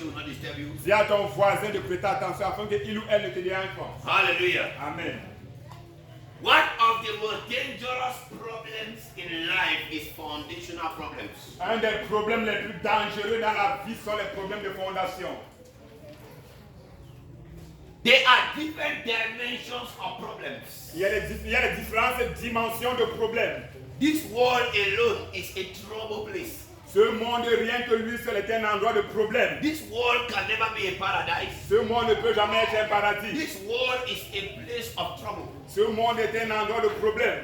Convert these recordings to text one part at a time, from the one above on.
she will not disturb you. Dis à ton voisin de prêter attention afin qu'il ou elle ne te dérange pas. Hallelujah. Amen. One of the most dangerous problems in life is foundational problems. Un des problèmes les plus dangereux dans la vie sont les problèmes de fondation. There are different dimensions of problems. Il y a les différentes dimensions de problèmes. This world alone is a trouble place. Ce monde, rien que lui seul, est un endroit de problème. This world can never be a paradise. Ce monde ne peut jamais être un paradis. This world is a place of trouble. Ce monde est un endroit de problème.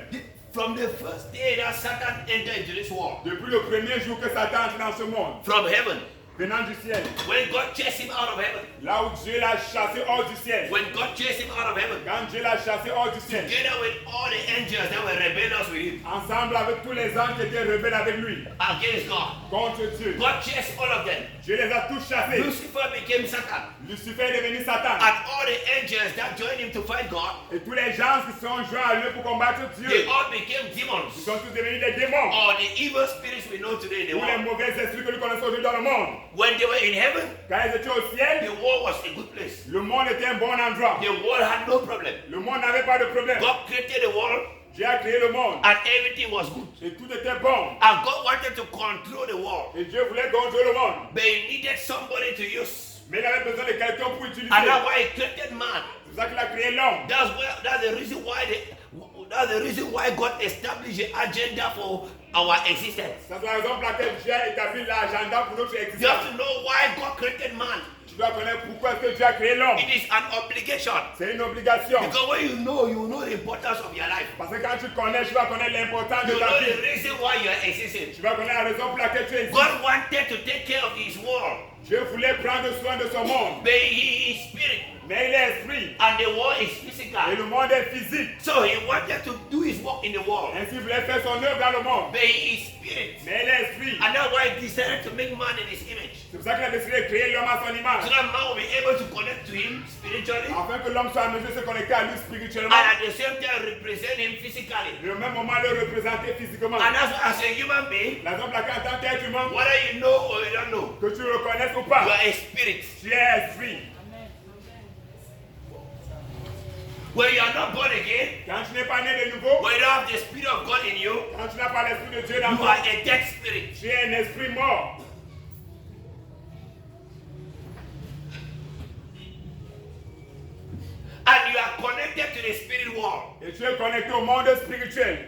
From the first day that Satan entered into this world, Depuis le premier jour que Satan entre dans ce monde, from heaven, venant du ciel, when God chased him out of heaven, là où Dieu l'a chassé hors du ciel, when God chased him out of heaven, quand Dieu l'a chassé hors du ciel, together with all the angels that were rebellious with him, ensemble avec tous les anges qui étaient rebelles avec lui, against God, contre Dieu, God chased all of them. Dieu les a tous chassés. Lucifer became Satan, Lucifer est devenu Satan. and all the angels that joined him to fight God, Et tous les gens qui sont joints à lui pour combattre they Dieu, all became ils demons, sont tous devenus des démons. or the evil spirits we know today in the Tous les world. mauvais esprits que nous connaissons aujourd'hui dans le monde. When they were in heaven, Quand ils étaient au ciel, the world was a good place. le monde était un bon endroit. The world had no problem. Le monde n'avait pas de problème. God created the world, Dieu a créé le monde. and everything was good. Et tout était bon. And God wanted to control the world, Et Dieu voulait contrôler le monde. but he needed somebody to use. Mais il avait besoin de quelqu'un pour utiliser. And that's why he created man. C'est pour ça qu'il a créé l'homme. That's the reason why God established an agenda for our existence. C'est la raison pour laquelle Dieu a établi l'agenda pour notre You existence. have to know why God created man. Tu dois connaître pourquoi est-ce que Dieu a créé l'homme. It is an obligation. C'est une obligation. Because when you know the importance of your life. Parce que quand tu connais, tu vas connaître l'importance de You ta know vie. the reason why you are existing. Tu vas connaître la raison pour laquelle tu existes. God wanted to take care of his world, Dieu voulait prendre soin de son monde. but he is spirit, Mais il est esprit. and the world is Et physical. le monde est physique. So he wanted to do his work in the world, Ainsi, il voulait faire son œuvre dans le monde. but he is spirit. Mais il est esprit. And that's why he decided to make man in his image. C'est pour ça qu'il a décidé de créer l'homme à son So image. that man will be able to connect to him spiritually, Afin que l'homme soit en mesure de se connecter à lui spirituellement. and at the same time represent him physically. Et au même moment le représenter physiquement. And that's why as a human being, La raison pour laquelle en tant qu'être humain, whether you know or you don't know, que tu le reconnaisses ou you pas, are a spirit. tu es esprit. When you are not born again, Quand tu n'es pas né de nouveau, when you don't have the spirit of God in you, quand tu n'as pas l'esprit de Dieu dans you toi, are a dead spirit. tu es un esprit mort. And you are connected to the spirit world. Et tu es connecté au monde spirituel.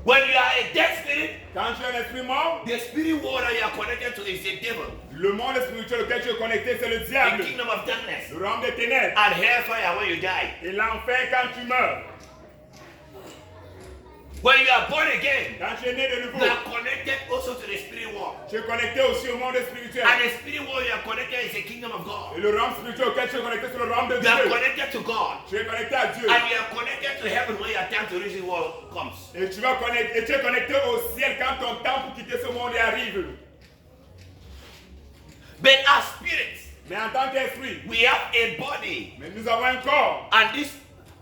When you are a dead spirit, Quand tu es un esprit mort, the spirit world that you are connected to is the devil, le monde spirituel auquel tu es connecté, c'est le the diable, kingdom of darkness, le royaume des ténèbres, and hellfire when you die. et l'enfer quand tu meurs. When you are born again, Quand tu es né de nouveau, you are connected also to the spirit world. tu es connecté aussi au monde spirituel. And the spirit world you are connected is the kingdom of God. Et le royaume spirituel auquel tu es connecté, c'est le royaume de You are Dieu. connected to God. Tu es connecté à Dieu. And you are connected to heaven when your time to reach the world comes. Et tu es connecté au ciel quand ton temps pour quitter ce monde arrive. But as spirits, Mais en tant qu'esprit, we have a body. mais nous avons un corps.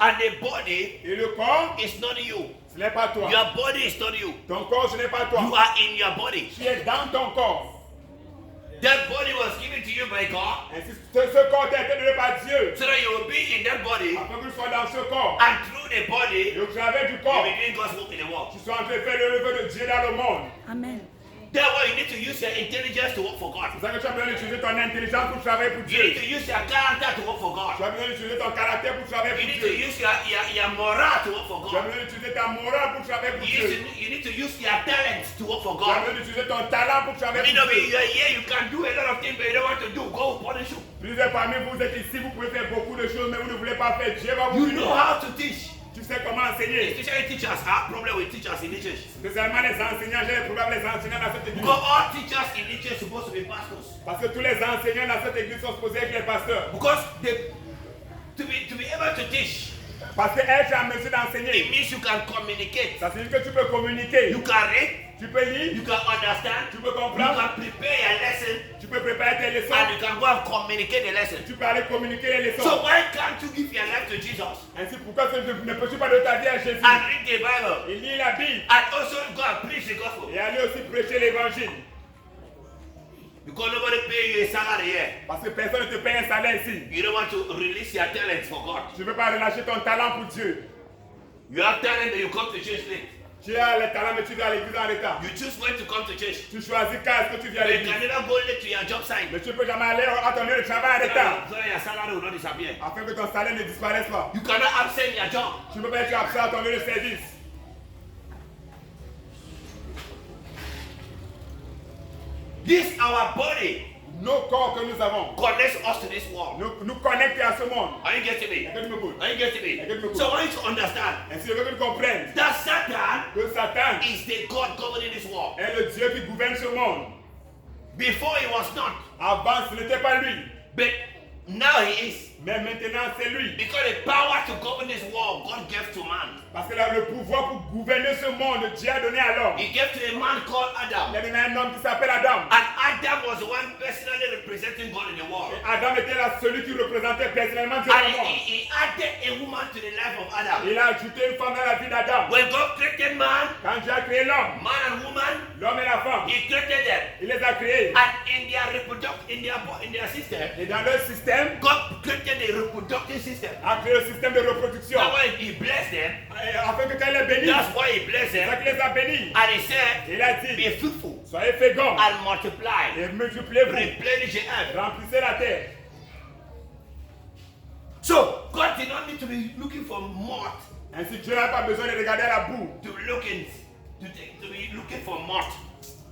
And the body Et le corps, is not you. ce n'est pas toi. Your body is not you. Ton corps, ce n'est pas toi. You are in your body. Tu es dans ton corps. That body was given to you by God, Ainsi, ce corps t'a été donné par Dieu. so that you will be in that body, Afin que tu sois dans ce corps. and through the body, Et au travers du you corps, will be doing God's work in the world. tu sois en train de faire l'œuvre de Dieu dans le monde. Amen. That's why you need to use your intelligence to work for God. C'est ça que tu as besoin d'utiliser ton intelligence pour travailler pour You need Dieu. to use your character to work for God. Tu as besoin d'utiliser ton caractère pour travailler You pour need to Dieu. use your moral to work for Tu as God. besoin d'utiliser ta morale pour travailler pour Dieu. You need to use your talents to work for Tu as God. besoin d'utiliser ton talent pour You travailler need to pour be, Dieu. you are here, you can do a lot of things, but you don't want to do. God will punish you. Plusieurs parmi vous êtes ici, vous pouvez faire beaucoup de choses, mais vous ne voulez pas faire. Dieu va vous You know punir. how to teach. Tu sais comment enseigner. Especially teachers have problem with teachers in the church. Spécialement les enseignants, j'ai des problèmes avec les enseignants dans cette église. Because all teachers in the church are supposed to be pastors. Parce que tous les enseignants dans cette église sont supposés être les pasteurs. Because to be able to teach, Parce que être en mesure it d'enseigner, means you can communicate. ça signifie que tu peux communiquer. You can read, Tu peux lire, you can understand, tu peux you comprendre, can prepare your lesson, tu peux préparer tes leçons, and you can go and communicate the lesson. tu peux aller communiquer les leçons. So why can't you give your life to Jesus Ainsi, pourquoi ne peux-tu pas donner ta vie à Jésus and read the Bible et lire la Bible and also go and preach the gospel? et aller aussi prêcher l'évangile? Because nobody pay you a salary here. Parce que personne ne te paye un salaire ici. You don't want to release your talents for God. Tu ne veux pas relâcher ton talent pour Dieu. You have talent and you come to church late. Tu as le talent, mais tu viens à l'église en retard. You choose when to come to church. Tu choisis quand est-ce que tu viens à But you l'église. can never go late to your job site. Mais tu ne peux jamais aller à ton lieu de travail en retard. So that your salary will not disappear. Afin que ton salaire ne disparaisse pas. You cannot absent your job. Tu ne peux pas être absent à ton lieu de service. This our body Nos corps que nous avons connects us to this world. nous connectent à ce monde. Are you getting me? Est-ce que tu me écoutes? Are you getting me? So I want you to understand Ainsi, je veux que tu comprennes that Satan que Satan is the God governing this world. est le Dieu qui gouverne ce monde. Before he was not, Avant, ce n'était pas lui. but now he is. Mais maintenant, c'est lui. Because the power to govern this world God gave to man. Parce que là, le pouvoir pour gouverner ce monde, Dieu a donné à l'homme. He gave to a man called Il Adam. a donné à un homme qui s'appelle Adam. And Adam was the one personally representing God in the world. Et Adam était là celui qui représentait personnellement Dieu dans And le monde. he added a woman to the life of Adam. Il a ajouté une femme dans la vie d'Adam. When God created man, Quand Dieu a créé l'homme, man and woman, l'homme et la femme, he created them. il les a créés. And in their system, Et dans leur système, God created a reproductive system. a créé le système de reproduction. That's why he blessed them. Afin que quand il les bénisse, That's why he blessed c'est ça them. qu'il les a bénis. And he said, Il a be dit, fruitful soyez féconds and multiply. et multipliez-vous, Replenish the earth. remplissez la terre. So God did not need to be looking for malt Ainsi, Dieu n'a pas besoin de regarder à la boue. to be looking for malt.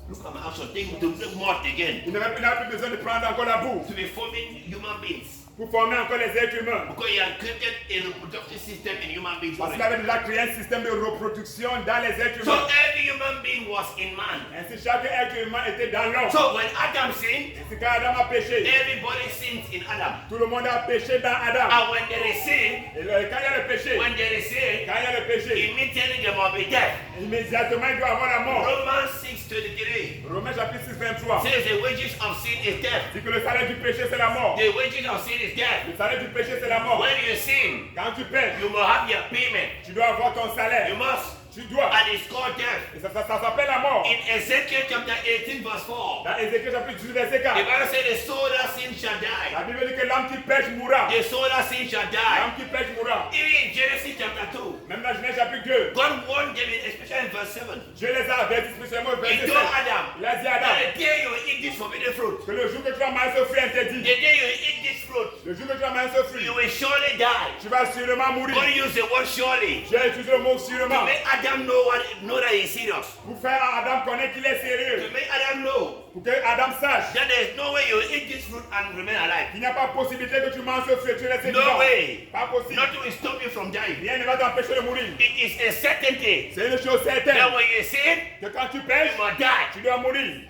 Look at my action thing to make malt again. Il n'a plus besoin de prendre encore la boue To be forming human beings. pour former encore les êtres humains. Because he had created a reproductive system in human beings Parce qu'il already. avait déjà créé un système de reproduction dans les êtres So humains. every human being was in man. Ainsi, chaque être humain était dans l'homme. So when Adam sinned, Ainsi, quand Adam a péché, everybody sins in Adam. tout le monde a péché dans Adam. And when there is sin, Et quand il y a le péché, when there is sin, quand il y a le péché, immediately there must be death. immédiatement il doit avoir la mort. Romans 6:23 Romains chapitre 6, 23. says the wages of sin is death. Dit que le salaire du péché, c'est la mort. The wages of sin is death. Le salaire du péché, c'est la mort. When you sin, Quand tu pèches, you must have your payment. tu dois avoir ton You salaire. must. Tu dois. And it's called death. Et ça s'appelle la mort. In Ezekiel chapter 18 verse 4, Dans Ézéchiel chapitre 18, verset the 4. Bible says the soul that sin shall die. La Bible dit que l'homme qui pêche mourra. The soul that sin shall die. L'homme qui pêche mourra. Even in Genesis chapter 2, Même dans Genèse chapitre 2, God warned them, especially in verse 7. Dieu les a avertis spécialement au He verset told 7. Adam Il a dit à Adam that the day you eat this forbidden fruit, que le jour que tu vas manger ce fruit interdit, the day you eat this fruit, le jour que tu vas manger ce fruit, you will surely die. tu vas sûrement mourir. God used the word surely J'ai utilisé le mot to sûrement make Adam know that he's serious. pour faire à Adam connaître qu'il est To sérieux. make Adam know Pour que Adam sache that there is no way you eat this fruit and remain alive. qu'il n'y a pas possibilité que tu manges ce fruit et tu restes No vivant. way. Pas possible. Nothing will stop you from dying. Rien ne va t'empêcher de mourir. It is a certainty C'est une chose certaine that when you sin, que quand tu you pêches, must die. tu dois mourir.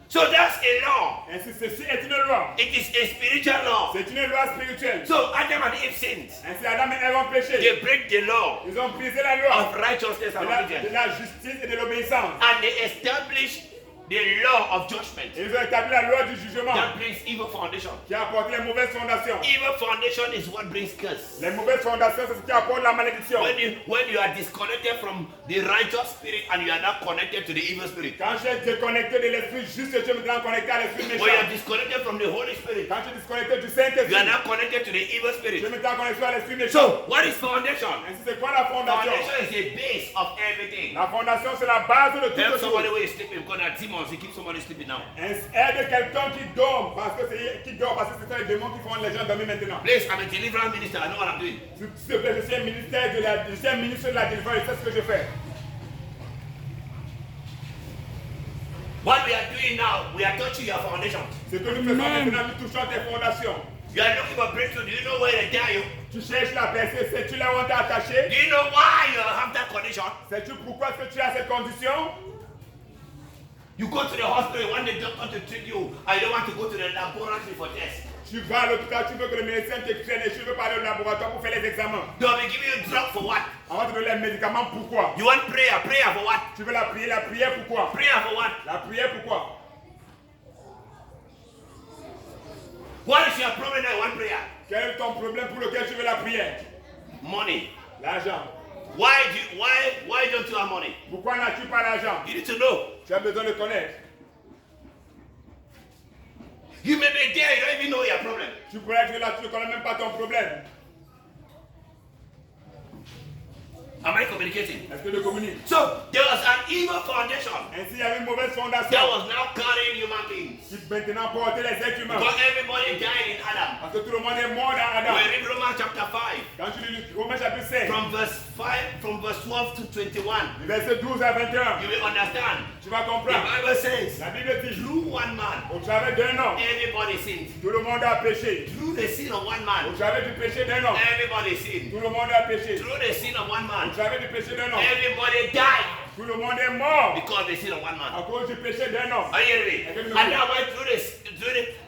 So that's a law. Ainsi, ceci est une loi. It is a spiritual law. C'est une loi spirituelle. So Adam and Eve sinned. Ainsi, Adam et Ève ont péché. They break the law Ils ont brisé la loi of righteousness and de obedience. la justice et de l'obéissance. And they established the law of judgment Ils ont établi la loi du jugement that brings evil foundation. qui a apporté les mauvaises fondations. Evil foundation is what brings curse. Les mauvaises fondations, c'est ce qui apporte la malédiction. When you are disconnected from the righteous spirit and you are not connected to the evil spirit. Quand tu es déconnecté de l'esprit juste, tu es maintenant connecté à l'esprit When you are méchant. disconnected from the Holy Spirit, Quand tu es déconnecté du you Saint-Esprit, are not connected to the evil tu es spirit. maintenant connecté à l'esprit méchant. So, what is foundation? Ainsi, c'est quoi la fondation? Foundation is the base of everything. La fondation, c'est la base de Help toute somebody chose. who is sleeping because there are demons, they keep somebody sleeping now. Aide quelqu'un qui dort parce que c'est ce sont les démons qui font les gens dormir maintenant. Please, I'm a deliverance minister, I know what I'm doing. S'il te plaît, je suis un ministre de la délivrance, je sais ce que je fais. What we are doing now, we are touching your foundation. Ce que nous faisons maintenant, nous touchons tes fondations. You are looking for breakthrough. Do you know where they tie you? Tu cherches la percée, sais-tu là où on t'a attaché? Do you know why you have that condition? Sais-tu pourquoi est-ce que tu as cette condition? You go to the hospital, you want the doctor to treat you, and you don't want to go to the laboratory for tests. Tu vas à l'hôpital, tu veux que le médecin te prenne et tu veux pas aller au laboratoire pour faire les examens. They'll be giving you drug for what? On va te donner les médicaments, pourquoi? You want prayer for what? Tu veux la prière pourquoi? Prayer for what? La prière pourquoi? What is your problem now? You want prayer? Quel est ton problème pour lequel tu veux la prière? Money. L'argent. Why don't you have money? Pourquoi n'as-tu pas l'argent? You need to know. Tu as besoin de connaître. You may be there, you don't even know your problem. Tu pourrais être là, tu ne connais même pas ton problème. Am I communicating? Est-ce que tu communiques? So there was an evil foundation Ainsi, il y avait une mauvaise that fondation was now carrying human beings. qui maintenant portait les êtres humains. Because everybody died in Adam. Parce que tout le monde est mort dans Adam. We read Romans chapter 5, Quand tu lis Romains chapitre 5, from verse 12 to 21, versets 12 à 21, you will understand. tu vas The comprendre. Bible says, La Bible dit, through one man, au travers d'un homme, everybody sinned. tout le monde a péché. Through the sin of one Au man, travers du péché d'un homme, everybody sinned. tout le monde a péché. Through the sin of one Au man, travers du péché d'un homme, everybody died tout le monde est mort because of the sin of one man. à cause du péché d'un homme. Are you hearing me?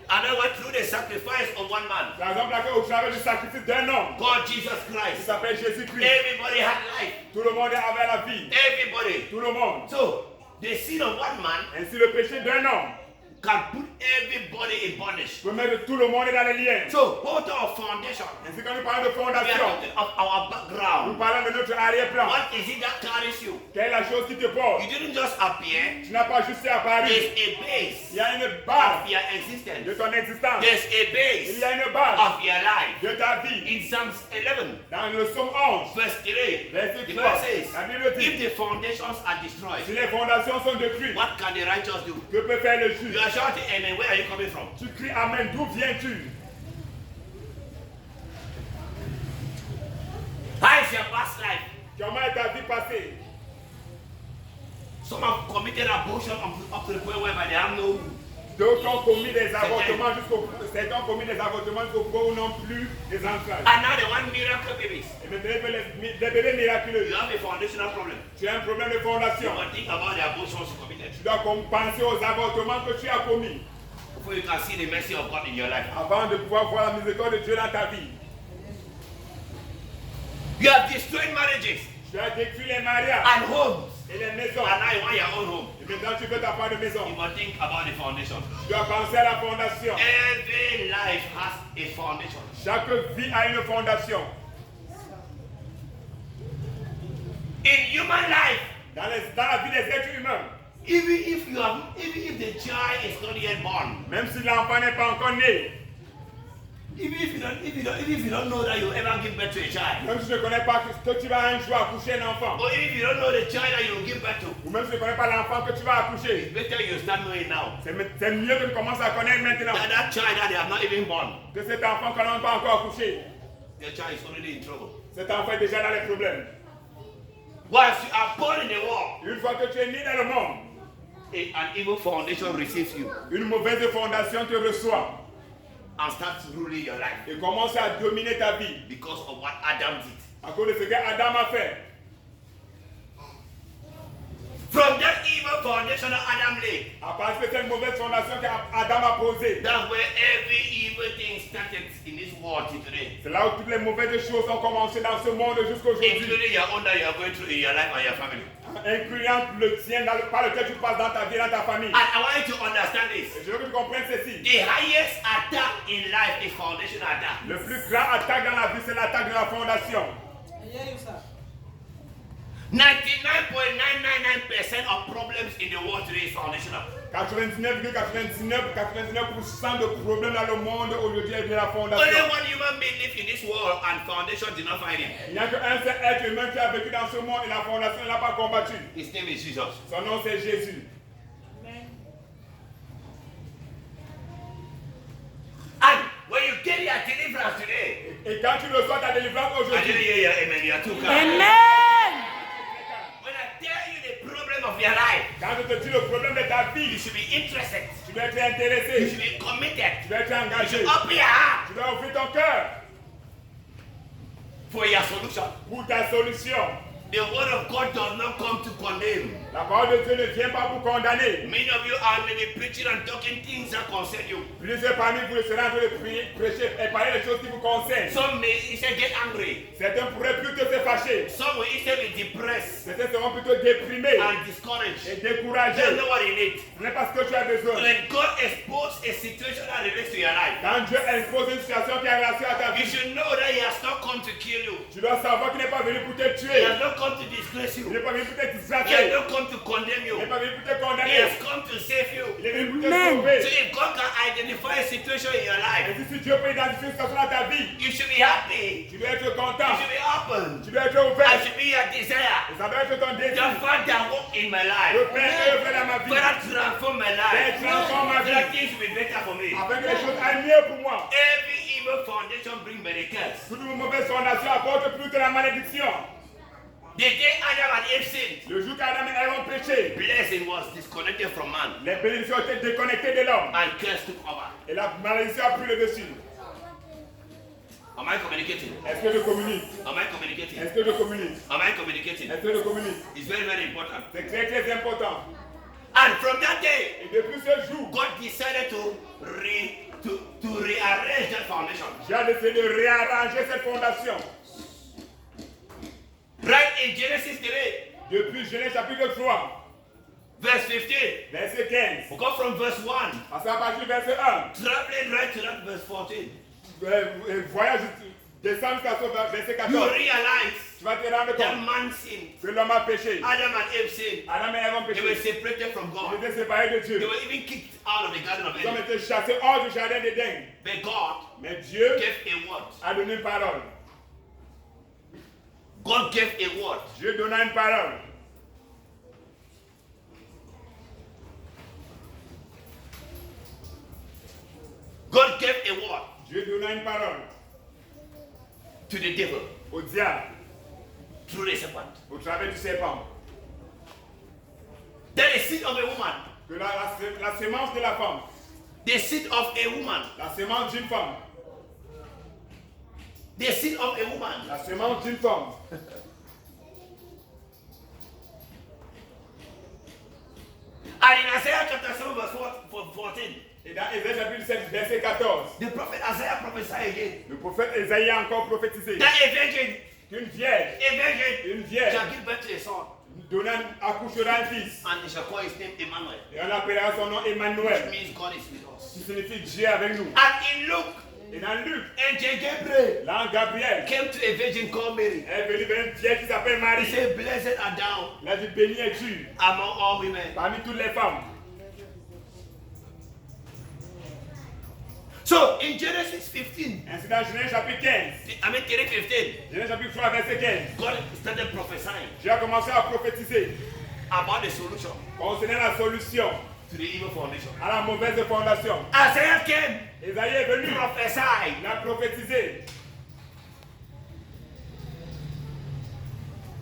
Adam went through the sacrifice of one man Par exemple, là, au travers du sacrifice d'un homme, called Jesus qui Christ. s'appelle Jésus-Christ, Everybody had life. tout le monde avait la vie. Everybody. Tout le monde. So the sin of one man Ainsi, le péché d'un homme can put everybody in bondage. peut mettre tout le monde dans les liens. So what our foundation? Ainsi, quand nous parlons de We are fondation, talking of our nous background. parlons de notre arrière-plan. What is it that carries you? Quelle est la chose qui te porte? You didn't just appear. Tu n'as pas juste apparu. There's a base Il y a une of base your de existence. ton existence. There's a Il base y a une base of your life. de ta vie. In Psalms 11, Dans le psaume 11, verse 3, verset the 3, Bible says, la Bible if dit, the foundations are destroyed, si les fondations sont détruites, what can the righteous do? que peut faire le You juge? are shouting, amen. Where are you coming from? Tu cries Amen, d'où viens-tu? How is your past life? Comment est ta vie passée? Some have committed abortion up to the point whereby they have no. D'autres ont commis des avortements certains ont commis des avortements jusqu'au point où n'ont plus des enfants. And now they want miracle babies. Et maintenant, ils veulent des bébés miraculeux. You have a foundational problem. Tu as un problème de You fondation. must think about the abortions you committed Tu dois penser aux avortements que tu as commis before you can see the mercy of God in your life. avant de pouvoir voir la miséricorde de Dieu dans ta vie. You have destroyed marriages Tu as détruit les mariages and homes. et les maisons. And now you want your own home. Et maintenant, tu veux ta part de maison. You must think about the foundation. Tu dois penser à la fondation. Every life has a foundation. Chaque vie a une fondation. In human life, Dans la vie des êtres humains, even if the child is not yet born, même si l'enfant n'est pas encore né, even if you don't know that you ever give birth to a child, même si tu ne connais pas que tu vas un jour accoucher un enfant, or even if you don't know the child that you will give birth to, ou même si tu ne connais pas l'enfant que tu vas accoucher, it's better you start knowing now c'est mieux que tu commences à connaître maintenant that child that they have not even born, que cet enfant qu'on n'a pas encore accouché. the child is already in trouble. Cet enfant est déjà dans les problèmes. Once you are born in the world, Une fois que tu es né dans le monde, an evil foundation receives you une mauvaise fondation te reçoit and starts ruling your life et commence à dominer ta vie because of what Adam did. à cause de ce qu'Adam a fait. From that evil foundation that Adam laid, À partir de cette mauvaise fondation qu'Adam a posée, that's where every evil thing started in this world till today, c'est là où toutes les mauvaises choses ont commencé dans ce monde jusqu'à aujourd'hui, including your own that you are going through in your life and your family. incluant le tien par lequel tu passes dans ta vie, dans ta famille. And I want you to understand this. Et je veux que tu comprennes ceci. The highest attack in life is foundation attack. Le plus grand attaque dans la vie, c'est l'attaque de la fondation. 99.999% of problems in the world today is foundational. 99,99% de problèmes dans le monde aujourd'hui est de la fondation. Only one human being lives in this world and foundation did not find him. Il n'y a qu'un seul être humain qui a vécu dans ce monde et la fondation ne l'a pas combattu. His name is Jesus. Son nom c'est Jésus. And when you get your deliverance today, Et quand tu reçois ta délivrance I didn't aujourd'hui, hear your amen. You are too calm. Amen. When I tell you the problem of your life, quand je te dis le problème de ta you vie, should be interested. tu dois être You intéressé, should be committed. tu dois être You engagé, should open your heart tu dois ouvrir ton cœur for your solution. pour ta solution. The word of God does not come to condemn. La parole de Dieu ne vient pas pour condamner. Many of you are maybe preaching and talking things that concern you. Plusieurs parmi vous serez en train de prêcher et parler des choses qui vous concernent. Some may instead get angry. Certains pourraient plutôt se fâcher. Some will instead be depressed Certains seront plutôt déprimés and discouraged. et They découragés. don't know what you need. Ce n'est pas ce que tu as besoin. When God exposes a situation that relates to your life, Quand Dieu expose une situation qui a relation à ta you vie, should know that He has not come to kill you. tu dois savoir qu'il n'est pas venu pour te He tuer. has not come to disgrace Il you. n'est pas venu pour te He has disgracer. not come to condemn Il you. n'est pas venu pour te He condamner. has come to save you. Il est venu pour te Amen. sauver. So if God can identify a situation in your Et life, si Dieu peut identifier une situation dans ta vie, you should be happy. tu dois être You content. should be open. Tu dois être That ouvert. should be your desire. Et ça doit être ton désir. The Father walk in my life. Le Père œuvre dans ma vie. Father transform my life. Père transforme ma So that vie. things will be better for me. Afin que les choses aillent mieux pour moi. Every evil foundation bring me the curse. Toute mauvaise fondation apporte plus que la malédiction. The day Adam and Eve sinned, Le jour qu'Adam et Ève ont péché, blessing was disconnected from man les bénédictions ont été déconnectées de l'homme. and curse took over. Et la malédiction a pris le dessus. Am I communicating? Est-ce que je communique? Am I communicating? Est-ce que je communique? Am I communicating? Est-ce que je communique? It's very, very important. C'est très très important. And from that day, Et depuis ce jour, God decided to rearrange that foundation. j'ai décidé de réarranger cette fondation. Right in Genesis 3, Depuis Genèse chapitre 3, verse 15. verset 15. We go from verse 1, Parce qu'à partir du verset 1, traveling right to that verse 14. voyage descend jusqu'à ce verset You 14. realize Tu vas te rendre that compte man sinned. que l'homme a péché. Adam and Eve sinned. Adam et Ève ont They were péché. separated from Ils God. étaient séparés de They Dieu. were even kicked out of the Garden of Ils ont Eden. été chassés hors du jardin d'Éden. But God Mais Dieu gave a word. a donné une parole. God gave a word. Dieu donna une parole. God gave a word Dieu donna une parole to the devil au diable through the serpent. au travers du serpent. That the seed of a woman, Que la sémence de la femme, the seed of a woman, la sémence d'une femme, the seed of a woman la sémence d'une femme. And in Isaiah chapter 7 verse 14, Et dans Ésaïe chapitre 7, verset 14, the prophet Isaiah prophesied again le prophète Ésaïe a encore prophétisé that a virgin qu'une vierge shall vierge give birth to a son, accouchera un fils. and they shall call his name Emmanuel, Et on appellera son nom which Emmanuel, means God is with us. qui signifie Dieu avec nous. And in Luke, Et dans Luc, angel Gabriel l'ange Gabriel came to a virgin called Mary. est venu vers une vierge qui s'appelle He Marie. said, "Blessed art thou Il a dit béni es-tu among all women." parmi toutes les femmes. So in Genesis 15, Ainsi dans Genèse chapitre 15, I mean 3:15, Genèse chapitre 3, verset 15, God started prophesying Dieu a commencé à prophétiser about the solution concernant la solution to the evil foundation. à la mauvaise fondation. Isaiah came, Ésaïe est venu, prophesied. il a prophétisé.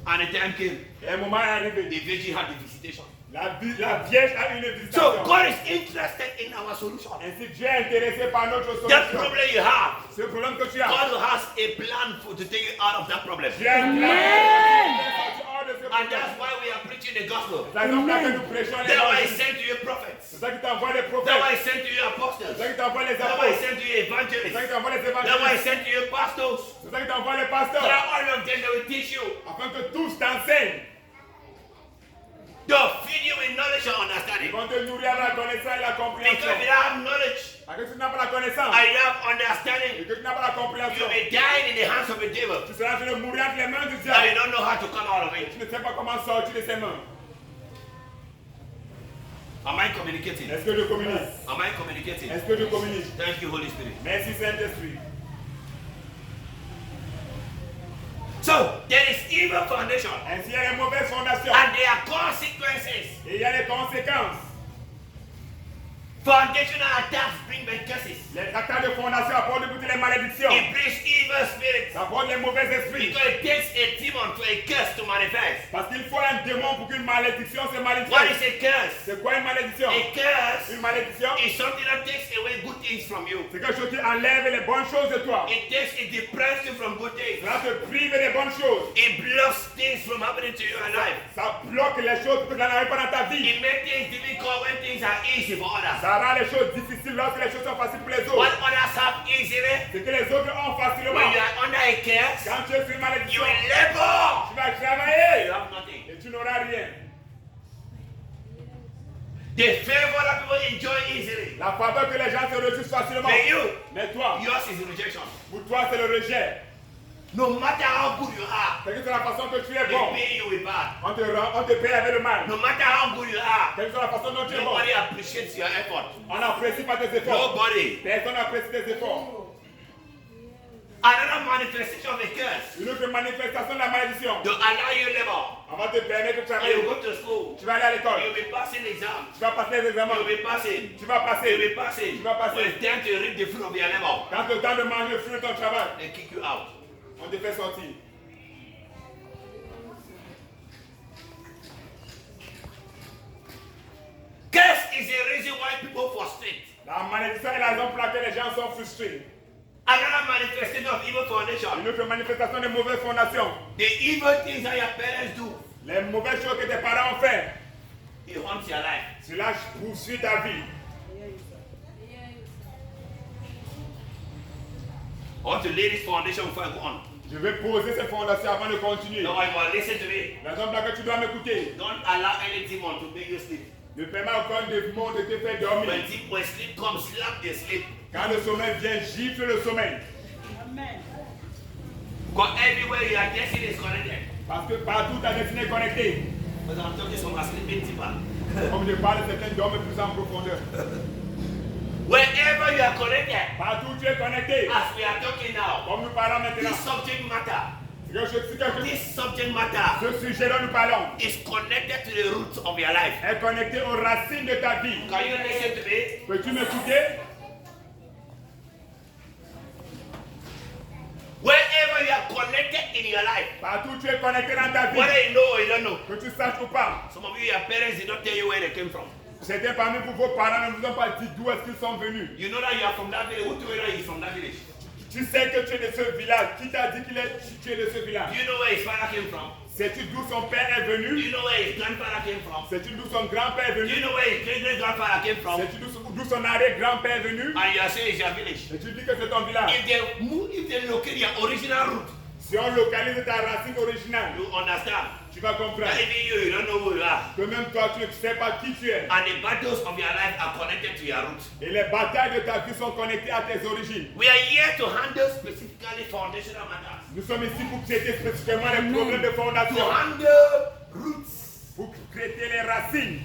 And the time came, Et un moment est arrivé. the virgin had the visitation. La vierge a une So visitation. God is interested in our solution. Ainsi, Dieu est intéressé par notre That solution. problem you have, Ce problème que tu as, God has a plan to take you out of that problem. Dieu a un plan pour sortir hors de ce And problème. that's why we are preaching the gospel. C'est la raison pour laquelle nous prêchons That's why I l'évangile. sent to you prophets. C'est ça qui t'envoie les That's why prophètes. I sent to you apostles. C'est ça qui t'envoie les That's why I apôtres. sent to you C'est ça evangelists. qui t'envoie les That's why I évangélistes. sent to you pastors. C'est ça qui t'envoie les So pasteurs. that all of them they will teach you. Afin que tous t'enseignent. They'll feed you with knowledge and Ils understanding. vont te nourrir avec la connaissance et la Because compréhension. if you don't have knowledge Parce que tu n'as pas la connaissance and you have et understanding, que tu n'as pas la compréhension, you'll be dying in the hands of the devil. tu seras en train de mourir entre les mains du And you diable. don't know how to come out of Tu it. ne sais pas comment sortir de ses mains. Am I communicating? Est-ce que je communique? Am I communicating? Est-ce que je communique? Thank you, Holy Spirit. Merci Saint-Esprit. So there is evil foundation Ainsi, il y a les mauvaises fondations and there are consequences. et il y a les conséquences. Foundational attacks bring bad curses. Les attaques de fondation apportent toutes les malédictions. It brings evil spirits. Ça apporte les mauvais esprits. Because it takes a demon to a curse to manifest. Parce qu'il faut un démon pour qu'une malédiction se What manifeste. is a curse? C'est quoi une malédiction? A curse Une malédiction, is something that takes away good things from you. c'est quelque chose qui enlève les bonnes choses de toi. It depresses you from good things. Cela te prive des bonnes choses. It blocks things from happening to you in life. Ça bloque les choses que tu n'arrives pas dans ta vie. It makes things difficult when things are easy for others. Ça rend les choses difficiles lorsque les choses sont faciles pour les What autres. others have easily, C'est que les autres ont facilement. when you are under a curse, Quand tu es sur une you malédiction, will labor. tu vas You travailler have nothing. et tu n'auras rien. The favor that people enjoy easily. La faveur que les gens se reçoivent facilement. But you, Mais toi, yours is rejection. pour toi, c'est le rejet. No matter how good you are, Quelle que soit la façon que tu es they bon, pay you with bad. on te paye avec le mal. No matter how good you are, Quelle que soit la façon dont tu es bon, nobody appreciates your effort. on n'apprécie pas tes efforts. Nobody. Personne n'apprécie tes efforts. Another manifestation of a curse. Une autre manifestation de la malédiction. To allow you labor. On va te permettre de You travailler. go to school. Tu vas aller à l'école. You'll be passing exams. Tu vas passer les examens. You'll be passing. Tu vas You'll passer. be passing. Tu vas passer. When it's time to reap the fruit of your labor, Quand le temps de manger le fruit de ton travail, they kick you out. on te fait sortir. Curse is the reason why people frustrate. La malédiction est la raison pour laquelle les gens sont frustrés. Another manifestation of evil foundation. Une autre manifestation de mauvaises fondations. The evil things that your parents do, Les mauvaises choses que tes parents ont fait, it haunts your life. cela poursuit ta vie. I want to lay this foundation before I go on. Je vais poser ces fondations avant de continuer. No, I will listen to me. La raison pour laquelle tu dois m'écouter. Don't allow any demon to make you sleep. Ne permets aucun démon de te faire dormir. When sleep comes, slap the sleep. Quand le sommeil vient, gifle le sommeil. Because everywhere your destiny is connected. Parce que partout ta destinée est connectée. But I'm talking from a sleeping tipper. Comme je parle, certains dorment plus en profondeur. Wherever you are connected, Partout où tu es connecté. as we are talking now, Comme nous parlons maintenant. this subject matter, this subject matter Ce sujet dont nous parlons is connected to the roots of your life. est connecté aux racines de ta vie. Can you listen to me? Peux-tu m'écouter? Wherever you are connected in your life, Partout où tu es connecté dans ta vie. whether you know or you don't know, Que tu saches ou pas. some of you, your parents did not tell you where they came from. Certains parmi vous, vos parents ne vous ont pas dit d'où est-ce qu'ils sont venus. You know that you are from that village. Who told you that he's from that village? Tu sais que tu es de ce village. Qui t'a dit tu es de ce village? Do you know where his father came from? Sais-tu d'où son père est Do venu? you know where his grandfather came from? Sais-tu d'où son grand-père est Do you venu? know where his great-great-grandfather came from? Sais-tu d'où son arrière-grand-père est venu? And you are saying it's your village. Et tu dis que c'est ton village. If they locate your original root, Si on localise ta racine originale, you understand. tu vas comprendre That even you don't know who you are. que même toi, tu ne sais pas qui tu es. And the battles of your life are connected to your roots. Et les batailles de ta vie sont connectées à tes origines. We are here to handle specifically foundational matters. Nous sommes ici pour traiter spécifiquement les problèmes de To fondation. handle roots. Pour traiter les racines.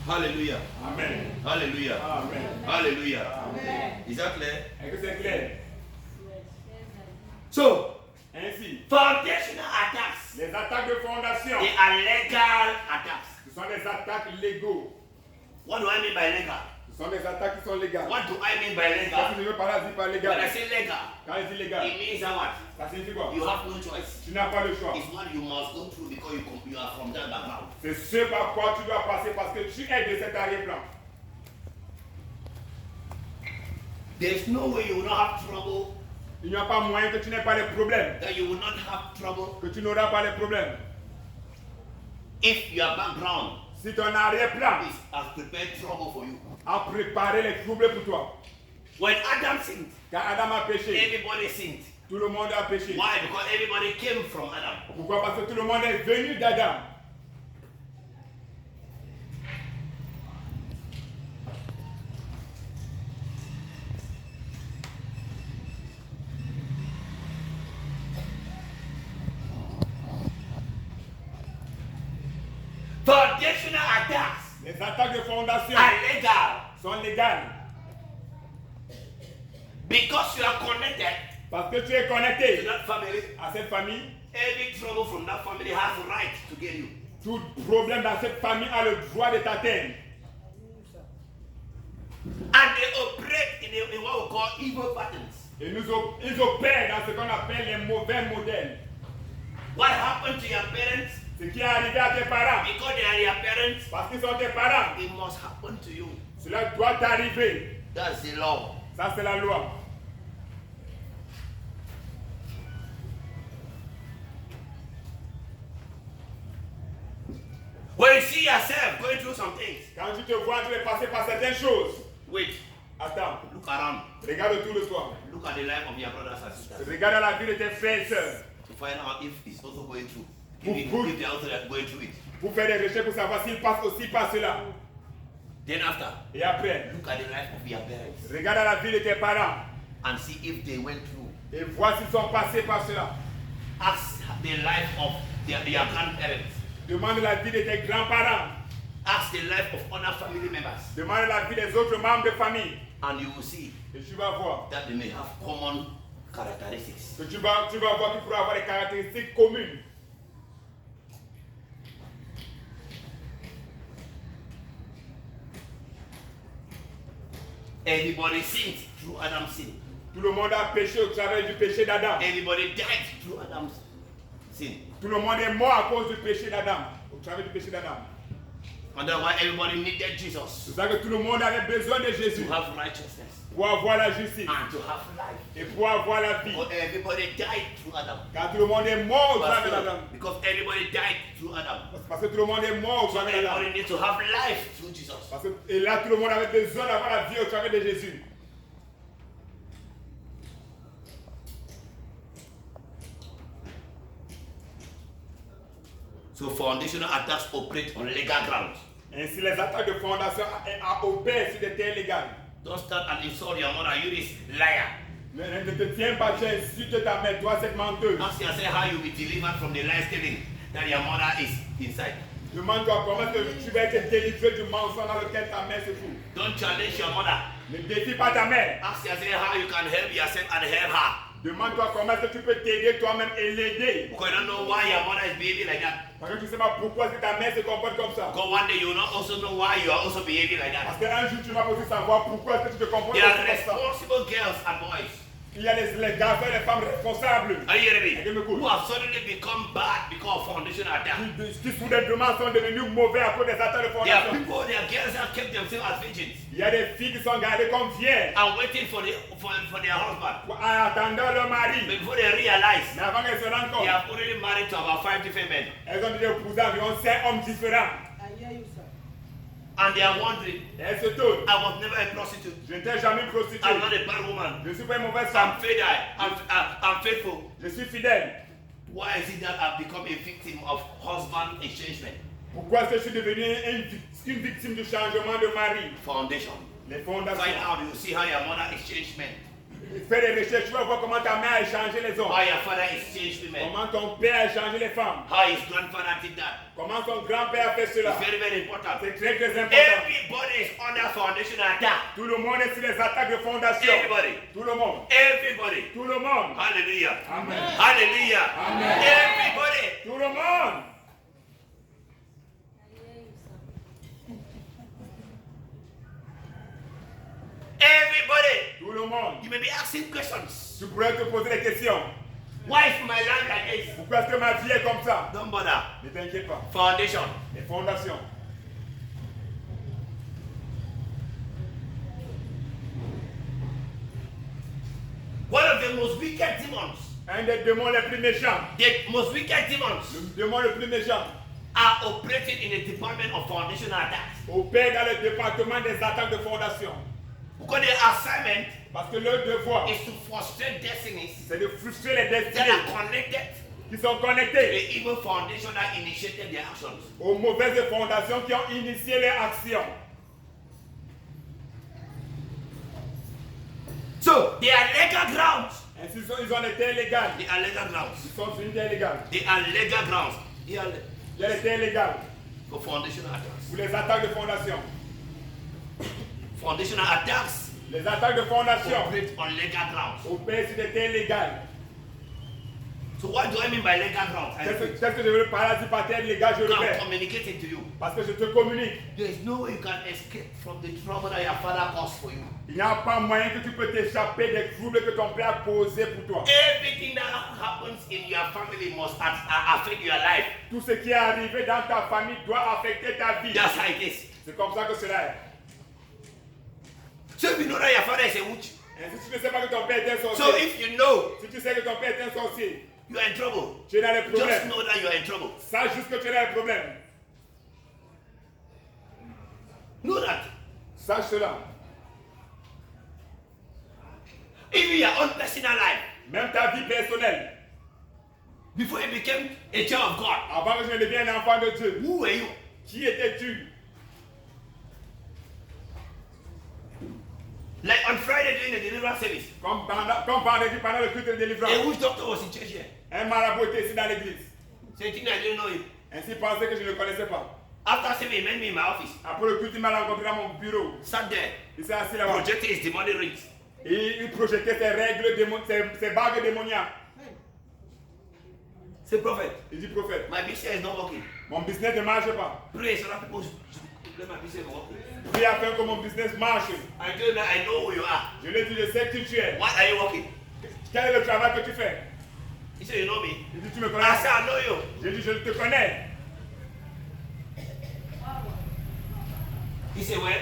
Hallelujah. Amen. Hallelujah. Amen. Hallelujah. Amen. Is that clear? Est-ce que c'est clair? So, Ainsi, foundational attacks, les attaques de fondation, they are legal attacks. ce sont des attaques légaux. What do I mean by legal? Ce sont des attaques qui sont légales. What do I mean by Qu'est-ce legal? que je veux par là dire par When I légal? say legal, Quand je dis légal, it means that what? ça signifie quoi? You have no choice. Tu n'as pas le choix. It's what you must go through because you are from that background. C'est ce par quoi tu dois passer parce que tu es de cet arrière-plan. There's no way you will not have trouble, Il n'y a pas moyen que tu n'aies pas les problèmes, that you will not have trouble que tu n'auras pas les problèmes. if your background Si ton arrière-plan has prepared trouble for you. a préparé les troubles pour toi. When Adam sinned, Quand Adam a péché, everybody sinned. tout le monde a péché. Why? Because everybody came from Adam. Pourquoi? Parce que tout le monde est venu d'Adam. Foundational attacks Les attaques de fondation are legal sont légales because you are connected parce que tu es to connecté that family. à cette famille. Every trouble from that family has the right to get you. Tout problème dans cette famille a le droit de t'atteindre. And they operate in what we call evil patterns. Et ils opèrent dans ce qu'on appelle les mauvais modèles. What happened to your parents? Ce qui est arrivé à tes parents, Because they are your parents, parce qu'ils sont tes parents, it must happen to you. cela doit t'arriver. That's the law. Ça, c'est la loi. When you see yourself going through some things, Quand tu te vois en train de passer par certaines choses, wait, attends, look around. regarde autour de toi. Look at the life of your brothers and sisters Regarde la vie de tes frères et sœurs to find out if it's also going through. Good. If they're also going through it. pour faire des recherches pour savoir s'ils passent aussi par cela. Then after, Et après, look at the life of your parents regarde à la vie de tes parents and see if they went through. et vois s'ils sont passés par cela. Ask the life of their grandparents. Demande la vie de tes grands-parents. Ask the life of other family members. Demande la vie des autres membres de famille. And you will see Et tu vas voir that they may have common characteristics. que tu vas voir qu'il pourra avoir des caractéristiques communes. Everybody sinned through Adam's sin. Tout le monde a péché au travers du péché d'Adam. Everybody died through Adam's sin. Tout le monde est mort à cause du péché d'Adam. Au travers du péché d'Adam. And that's why everybody needed Jesus C'est ça que tout le monde avait besoin de Jésus. to have righteousness Pour avoir la justice. and to have life. Et pour avoir la vie. But everybody died through Adam. Car tout le monde est mort au travers d'Adam. Because everybody died through Adam. Parce que tout le monde est mort au So travers d'Adam. everybody needs to have life through Jesus. Et là, tout le monde avait besoin d'avoir la vie au travers de Jésus. So foundational attacks operate on legal grounds. Ainsi, les attaques de fondation opèrent sur des terres légales. Don't start and insult your mother. You this liar. Ne te tiens pas, tu insultes ta mère, toi cette menteuse. Ask yourself how you will be delivered from the lies telling that your mother is inside. Demande-toi comment tu vas être délivré du mensonge dans lequel ta mère se trouve. Don't challenge your mother. Ne défie pas ta mère. Ask yourself how you can help yourself and help her. Demande-toi comment est-ce que tu peux t'aider toi-même et l'aider. Because you don't know why your mother is behaving like that. Parce que tu ne sais pas pourquoi est-ce que ta mère se comporte comme ça. Because one day you will not also know why you are also behaving like that. Parce qu'un jour tu vas aussi savoir pourquoi est-ce que tu te comportes There are comme ça. responsible girls and boys. Il y a les garçons et les femmes responsables Are you hearing Give me me? good. Who have suddenly become bad because of foundational attack. qui soudainement sont devenus mauvais à cause des attaques de There are fondation. people, there are girls that kept themselves as virgins Il y a des filles qui sont gardées comme vierges and waiting for their husband. en attendant leur mari. Before they realize Mais avant qu'elles se rendent they compte, have already married to about 5 different men. elles ont déjà épousé environ 5 hommes différents. And they are wondering, Et elles se tournent. I was never a prostitute. Je n'étais jamais prostituée. I'm not a bad woman. Je ne suis pas une mauvaise femme. I'm faithful. Je suis fidèle. Why is it that I've become a victim of husband estrangement? Pourquoi est-ce que je suis devenu une victime du changement de mari? Foundation. Les Find fondations. out, you see how your mother exchanged men, Fais des recherches, tu vas voir comment ta mère a échangé les hommes. how your father exchanged women, Comment ton père a échangé les femmes. how his grandfather did that. Comment ton grand-père a fait cela. It's very, very important. C'est très très important. Everybody is under foundational attack. Tout le monde est sur les attaques de fondation. Everybody. Tout le monde. Everybody. Tout le monde. Hallelujah. Amen. Hallelujah. Amen. Everybody. Tout le monde. Everybody. Tout le monde. You may be asking questions. Tu pourrais te poser des questions. Why is my life like this? Pourquoi est-ce que ma vie est comme ça? Don't bother. Ne t'inquiète pas. Foundation. Les fondations. One of the most wicked demons, Un des démons les plus méchants. the most wicked demons Le démon le plus méchant are operating in the department of foundational attacks. opère dans le département des attaques de fondation. Because their assignment Parce que leur devoir, is to frustrate destinies c'est de frustrer les that destinées are connected qui sont to connectées the evil foundation that initiated their actions. aux mauvaises fondations qui ont initié les actions. So they are legal grounds. Ainsi, ils ont les terres légales. They are legal grounds. Ils sont sur une terre légale. They are legal grounds. They are Il y a les terres légales for foundational attacks. pour les attaques de fondation. Foundational attacks Les attaques de fondation operate on legal grounds. opèrent sur des terres légales. So what do I mean by legal grounds? Qu'est-ce que je veux parler ici par terre légale? Je le I'm fais. communicating to you. Parce que je te communique. There is no way you can escape from the trouble that your father caused for you. Il n'y a pas moyen que tu peux t'échapper des troubles que ton père a causés pour toi. Everything that happens in your family must affect your life. Tout ce qui est arrivé dans ta famille doit affecter ta vie. That's how it is. C'est comme ça que cela est. So if you know that your father is a witch, Et si tu ne sais pas que ton père est un so sorcier, if you know si tu sais que ton père est un sorcier, you are in trouble, tu es dans les just problèmes. know that you are in trouble. Sache juste que tu es dans les problèmes. Know that. Sache cela. Even your own personal life, Même ta vie personnelle. before you became a child of God, Avant que je ne devienne un enfant de Dieu, who were you? qui étais-tu? Like on Friday during the deliverance service. Comme vendredi pendant le culte de délivrance. A witch doctor was in church here. Un marabout était ici dans l'église. So you think I didn't know him? Ainsi il pensait que je ne le connaissais pas. After service, he met me in my office. Après le culte, il m'a rencontré dans mon bureau. Sat there. Il s'est assis là-bas. Projected his demonic rings. Et il projetait ses règles, ses bagues démoniaques. Say, prophet, Il dit, prophète, my business is not working. mon business ne marche pas. Pray so that people let my business working. Prie afin que mon business marche. I told him that I know who you are. Je lui ai dit, je sais qui tu es. Why are you working? Quel est le travail que tu fais? He said, you know me? Il dit, tu me I connais? said, I know you. J'ai dit, je te connais. He said, well,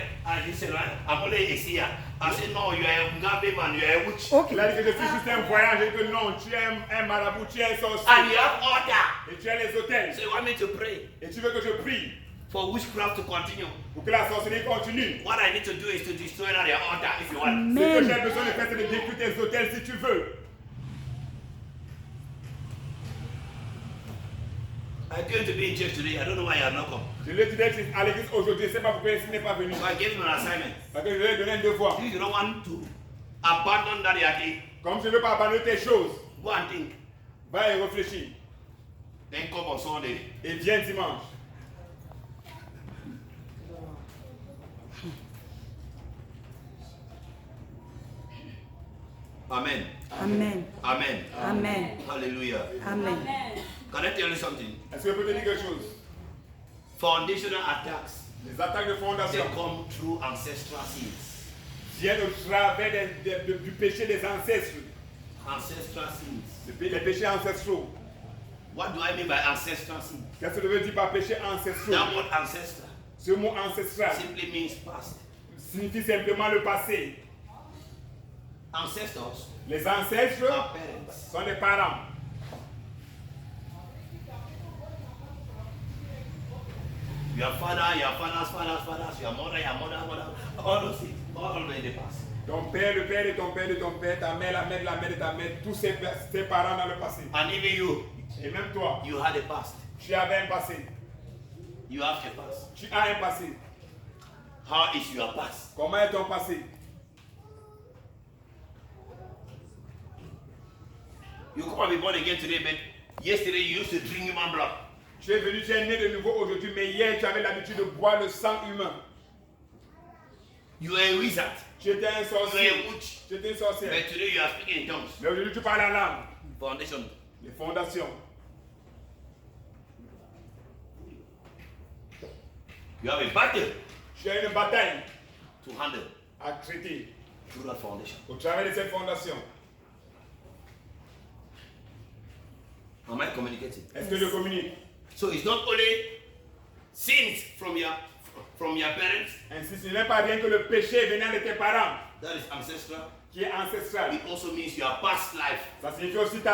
he said, well, I'm only a seer. I said, no, you are a Mugabe man, you are a witch. Il a dit que je suis juste un voyant. J'ai dit que non, tu es un marabout, tu es un sorcier. And you have order. Et tu as les hôtels. So you want me to pray Et tu veux que je prie for witchcraft to continue? pour que la sorcellerie continue. What I need to do is to destroy their order if you want. Ce que j'ai besoin de faire, c'est de détruire tes hôtels si tu veux. I came to be in church today. I don't know why you have not come. Je lui ai dit d'être à l'église aujourd'hui. Je ne sais pas pourquoi il n'est pas venu. So I gave him an assignment. Parce que je lui ai donné un devoir. If you don't want to abandon that yaki, Comme je ne veux pas abandonner tes choses, go and think. va y réfléchir. Then come on Sunday. Et viens dimanche. Amen. Amen. Amen. Amen. Hallelujah. Amen. Can I tell you something? Est-ce que je peux te dire quelque chose? Foundational attacks, Les attaques de they fondation come through ancestral sins. viennent au travers du péché des ancêtres. Ancestral sins. Les péchés ancestraux. What do I mean by ancestral sins? Qu'est-ce que je veux dire par péché ancestral? That word ancestor Ce mot ancestral simply means past. signifie simplement le passé. Ancestors Les ancêtres are parents. sont les parents. Your father, your father's father's fathers, your mother, mother, all those things, all in the past. Ton père, le père de ton père, de ton père, ta mère, la mère de ta mère, tous ces parents dans le passé. And even you, Et même toi, you had a past. tu avais un passé. You have a past. Tu as un passé. How is your past? Comment est ton passé? You come and be born again today, but yesterday you used to drink human blood. Tu es venu, tu es né de nouveau aujourd'hui, mais hier tu avais l'habitude de boire le sang humain. You are a wizard. Tu étais un You sorcier. are a witch. Tu étais un sorcier. But today you are speaking in tongues. Mais aujourd'hui tu parles en langue. Foundation. Les fondations. You have a battle Tu as une bataille to handle à traiter through that foundation. au travers de cette fondation. Am I communicating? Est-ce que je communique? So it's not only sins from your parents, Ainsi, ce n'est pas rien que le péché venant de tes parents that is ancestral. qui est ancestral. It also means your past life. Ça signifie aussi ta